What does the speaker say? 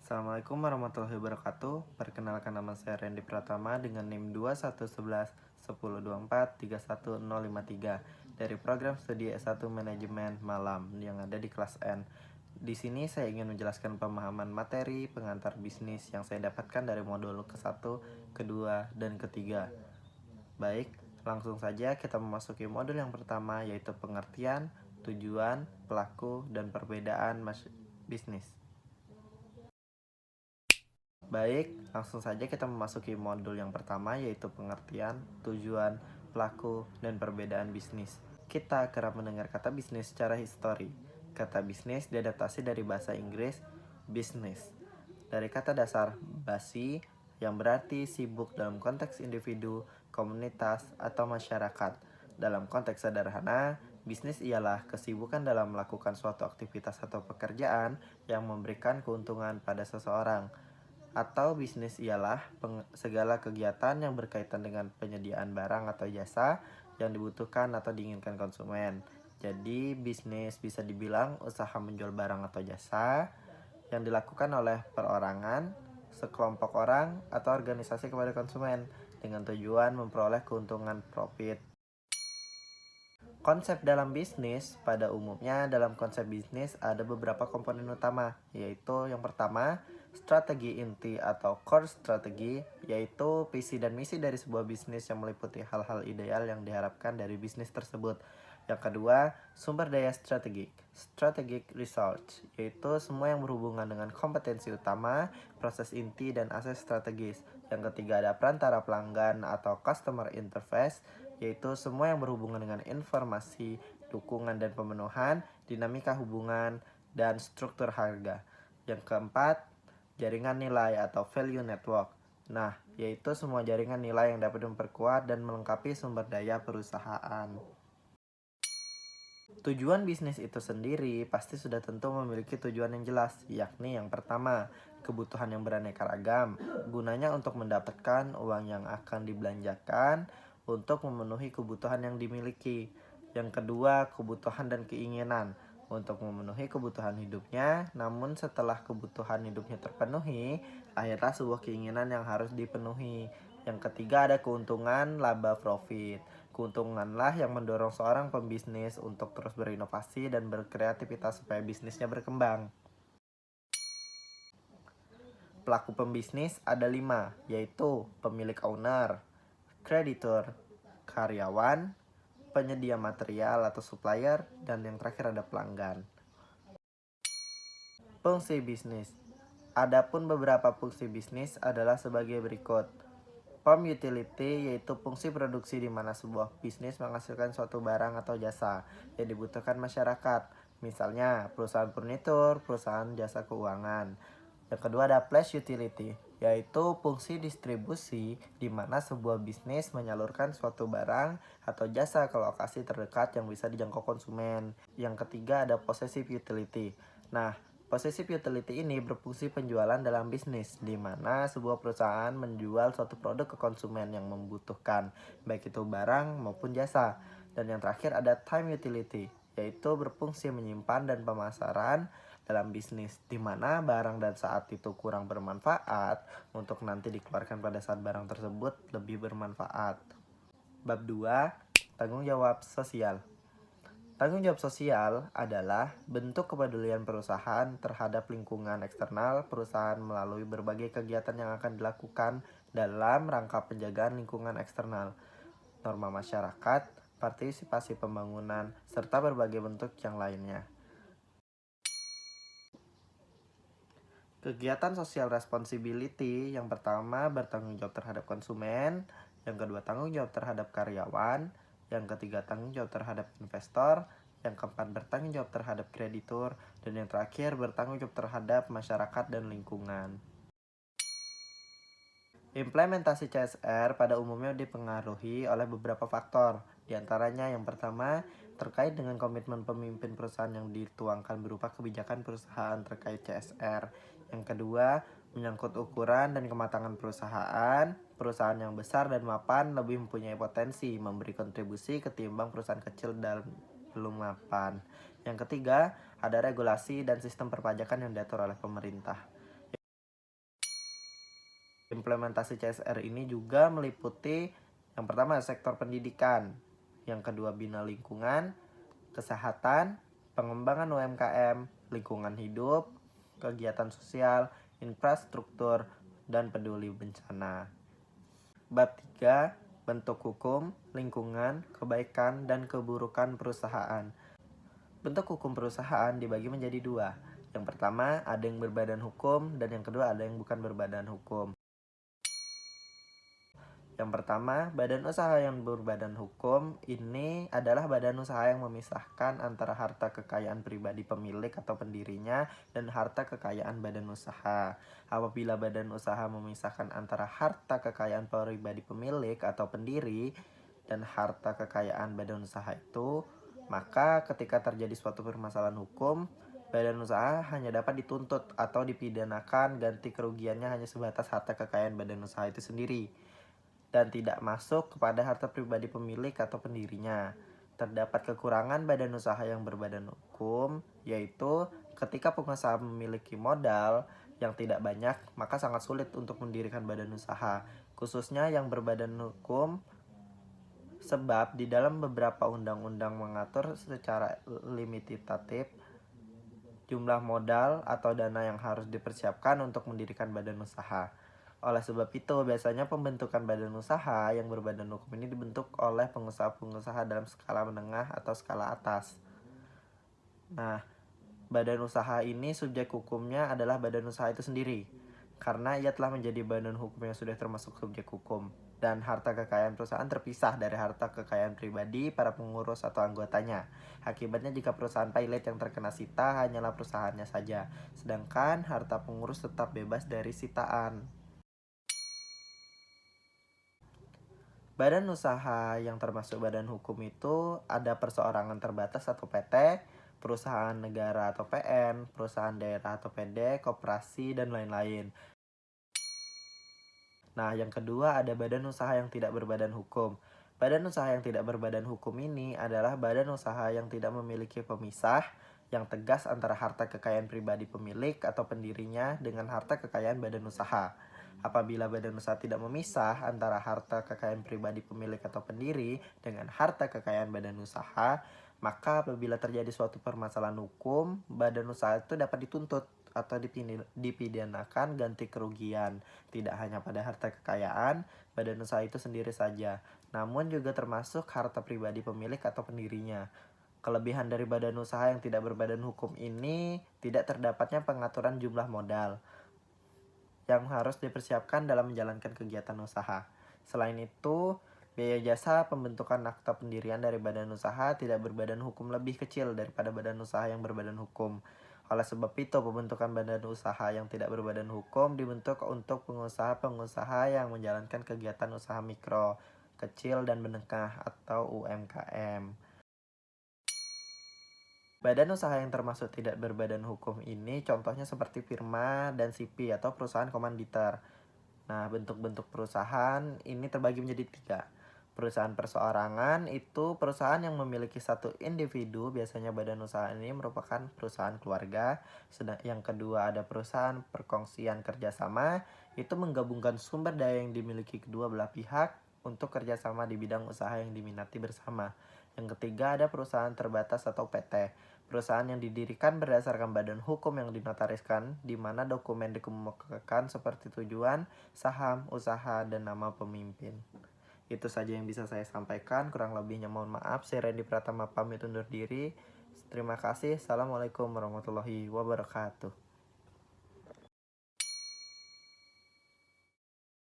Assalamualaikum warahmatullahi wabarakatuh. Perkenalkan, nama saya Randy Pratama dengan NIM 2111 1024 31053 dari program studi S1 Manajemen Malam yang ada di kelas N. Di sini saya ingin menjelaskan pemahaman materi pengantar bisnis yang saya dapatkan dari modul ke-1, kedua, dan ketiga. Baik, langsung saja kita memasuki modul yang pertama, yaitu pengertian, tujuan, pelaku, dan perbedaan bisnis. Baik, langsung saja kita memasuki modul yang pertama, yaitu pengertian, tujuan, pelaku, dan perbedaan bisnis. Kita kerap mendengar kata bisnis secara histori. Kata bisnis diadaptasi dari bahasa Inggris business, dari kata dasar basi yang berarti sibuk dalam konteks individu, komunitas, atau masyarakat. Dalam konteks sederhana, bisnis ialah kesibukan dalam melakukan suatu aktivitas atau pekerjaan yang memberikan keuntungan pada seseorang. Atau bisnis ialah segala kegiatan yang berkaitan dengan penyediaan barang atau jasa yang dibutuhkan atau diinginkan konsumen. Jadi bisnis bisa dibilang usaha menjual barang atau jasa yang dilakukan oleh perorangan, sekelompok orang, atau organisasi kepada konsumen dengan tujuan memperoleh keuntungan profit. Konsep dalam bisnis, pada umumnya dalam konsep bisnis ada beberapa komponen utama, yaitu yang pertama, strategi inti atau core strategi, yaitu visi dan misi dari sebuah bisnis yang meliputi hal-hal ideal yang diharapkan dari bisnis tersebut. Yang kedua, sumber daya strategic research, yaitu semua yang berhubungan dengan kompetensi utama, proses inti, dan aset strategis. Yang ketiga, ada perantara pelanggan atau customer interface, yaitu semua yang berhubungan dengan informasi, dukungan dan pemenuhan, dinamika hubungan, dan struktur harga. Yang keempat, jaringan nilai atau value network. Nah, yaitu semua jaringan nilai yang dapat memperkuat dan melengkapi sumber daya perusahaan. Tujuan bisnis itu sendiri pasti sudah tentu memiliki tujuan yang jelas, yakni yang pertama, kebutuhan yang beraneka ragam, gunanya untuk mendapatkan uang yang akan dibelanjakan untuk memenuhi kebutuhan yang dimiliki. Yang kedua, kebutuhan dan keinginan untuk memenuhi kebutuhan hidupnya, namun setelah kebutuhan hidupnya terpenuhi, lahirlah sebuah keinginan yang harus dipenuhi. Yang ketiga, ada keuntungan, laba, profit. Keuntunganlah yang mendorong seorang pembisnis untuk terus berinovasi dan berkreativitas supaya bisnisnya berkembang. Pelaku pembisnis ada 5, yaitu pemilik owner, kreditur, karyawan, penyedia material atau supplier, dan yang terakhir ada pelanggan. Fungsi bisnis. Adapun beberapa fungsi bisnis adalah sebagai berikut. Form utility, yaitu fungsi produksi di mana sebuah bisnis menghasilkan suatu barang atau jasa yang dibutuhkan masyarakat. Misalnya, perusahaan furnitur, perusahaan jasa keuangan. Yang kedua ada place utility, yaitu fungsi distribusi di mana sebuah bisnis menyalurkan suatu barang atau jasa ke lokasi terdekat yang bisa dijangkau konsumen. Yang ketiga ada possessive utility. Nah, possessive utility ini berfungsi penjualan dalam bisnis, di mana sebuah perusahaan menjual suatu produk ke konsumen yang membutuhkan, baik itu barang maupun jasa. Dan yang terakhir ada time utility, yaitu berfungsi menyimpan dan pemasaran dalam bisnis, di mana barang dan saat itu kurang bermanfaat untuk nanti dikeluarkan pada saat barang tersebut lebih bermanfaat. Bab 2, tanggung jawab sosial. Tanggung jawab sosial adalah bentuk kepedulian perusahaan terhadap lingkungan eksternal perusahaan melalui berbagai kegiatan yang akan dilakukan dalam rangka penjagaan lingkungan eksternal, norma masyarakat, partisipasi pembangunan, serta berbagai bentuk yang lainnya. Kegiatan social responsibility yang pertama bertanggung jawab terhadap konsumen, yang kedua tanggung jawab terhadap karyawan, yang ketiga tanggung jawab terhadap investor, yang keempat bertanggung jawab terhadap kreditur, dan yang terakhir bertanggung jawab terhadap masyarakat dan lingkungan. Implementasi CSR pada umumnya dipengaruhi oleh beberapa faktor. Di antaranya yang pertama, terkait dengan komitmen pemimpin perusahaan yang dituangkan berupa kebijakan perusahaan terkait CSR. Yang kedua, menyangkut ukuran dan kematangan perusahaan. Perusahaan yang besar dan mapan lebih mempunyai potensi memberi kontribusi ketimbang perusahaan kecil dan belum mapan. Yang ketiga, ada regulasi dan sistem perpajakan yang diatur oleh pemerintah. Implementasi CSR ini juga meliputi yang pertama sektor pendidikan, yang kedua bina lingkungan, kesehatan, pengembangan UMKM, lingkungan hidup, kegiatan sosial, infrastruktur, dan peduli bencana. Bab 3, bentuk hukum, lingkungan, kebaikan, dan keburukan perusahaan. Bentuk hukum perusahaan dibagi menjadi dua. Yang pertama, ada yang berbadan hukum, dan yang kedua ada yang bukan berbadan hukum. Yang pertama, badan usaha yang berbadan hukum ini adalah badan usaha yang memisahkan antara harta kekayaan pribadi pemilik atau pendirinya dan harta kekayaan badan usaha. Apabila badan usaha memisahkan antara harta kekayaan pribadi pemilik atau pendiri dan harta kekayaan badan usaha itu, maka ketika terjadi suatu permasalahan hukum, badan usaha hanya dapat dituntut atau dipidanakan, ganti kerugiannya hanya sebatas harta kekayaan badan usaha itu sendiri dan tidak masuk kepada harta pribadi pemilik atau pendirinya. Terdapat kekurangan badan usaha yang berbadan hukum, yaitu ketika pengusaha memiliki modal yang tidak banyak, maka sangat sulit untuk mendirikan badan usaha, khususnya yang berbadan hukum, sebab di dalam beberapa undang-undang mengatur secara limitatif jumlah modal atau dana yang harus dipersiapkan untuk mendirikan badan usaha. Oleh sebab itu, biasanya pembentukan badan usaha yang berbadan hukum ini dibentuk oleh pengusaha-pengusaha dalam skala menengah atau skala atas. Nah, badan usaha ini subjek hukumnya adalah badan usaha itu sendiri, karena ia telah menjadi badan hukum yang sudah termasuk subjek hukum. Dan harta kekayaan perusahaan terpisah dari harta kekayaan pribadi para pengurus atau anggotanya. Akibatnya jika perusahaan pilot yang terkena sita hanyalah perusahaannya saja, sedangkan harta pengurus tetap bebas dari sitaan. Badan usaha yang termasuk badan hukum itu ada perseorangan terbatas atau PT, perusahaan negara atau PN, perusahaan daerah atau PD, koperasi, dan lain-lain. Nah, yang kedua ada badan usaha yang tidak berbadan hukum. Badan usaha yang tidak berbadan hukum ini adalah badan usaha yang tidak memiliki pemisah yang tegas antara harta kekayaan pribadi pemilik atau pendirinya dengan harta kekayaan badan usaha. Apabila badan usaha tidak memisah antara harta kekayaan pribadi pemilik atau pendiri dengan harta kekayaan badan usaha, maka apabila terjadi suatu permasalahan hukum, badan usaha itu dapat dituntut atau dipidanakan ganti kerugian, tidak hanya pada harta kekayaan badan usaha itu sendiri saja, namun juga termasuk harta pribadi pemilik atau pendirinya. Kelebihan dari badan usaha yang tidak berbadan hukum ini tidak terdapatnya pengaturan jumlah modal yang harus dipersiapkan dalam menjalankan kegiatan usaha. Selain itu, biaya jasa pembentukan akta pendirian dari badan usaha tidak berbadan hukum lebih kecil daripada badan usaha yang berbadan hukum. Oleh sebab itu, pembentukan badan usaha yang tidak berbadan hukum dibentuk untuk pengusaha-pengusaha yang menjalankan kegiatan usaha mikro, kecil, dan menengah atau UMKM. Badan usaha yang termasuk tidak berbadan hukum ini contohnya seperti firma dan CP atau perusahaan komanditer. Nah, bentuk-bentuk perusahaan ini terbagi menjadi tiga. Perusahaan perseorangan itu perusahaan yang memiliki satu individu, biasanya badan usaha ini merupakan perusahaan keluarga. Sedang yang kedua ada perusahaan perkongsian kerjasama, itu menggabungkan sumber daya yang dimiliki kedua belah pihak untuk kerjasama di bidang usaha yang diminati bersama. Yang ketiga ada perusahaan terbatas atau PT. Perusahaan yang didirikan berdasarkan badan hukum yang dinotariskan, di mana dokumen dikemukakan seperti tujuan, saham, usaha, dan nama pemimpin. Itu saja yang bisa saya sampaikan, kurang lebihnya mohon maaf. Saya Randy Pratama pamit undur diri. Terima kasih. Assalamualaikum warahmatullahi wabarakatuh.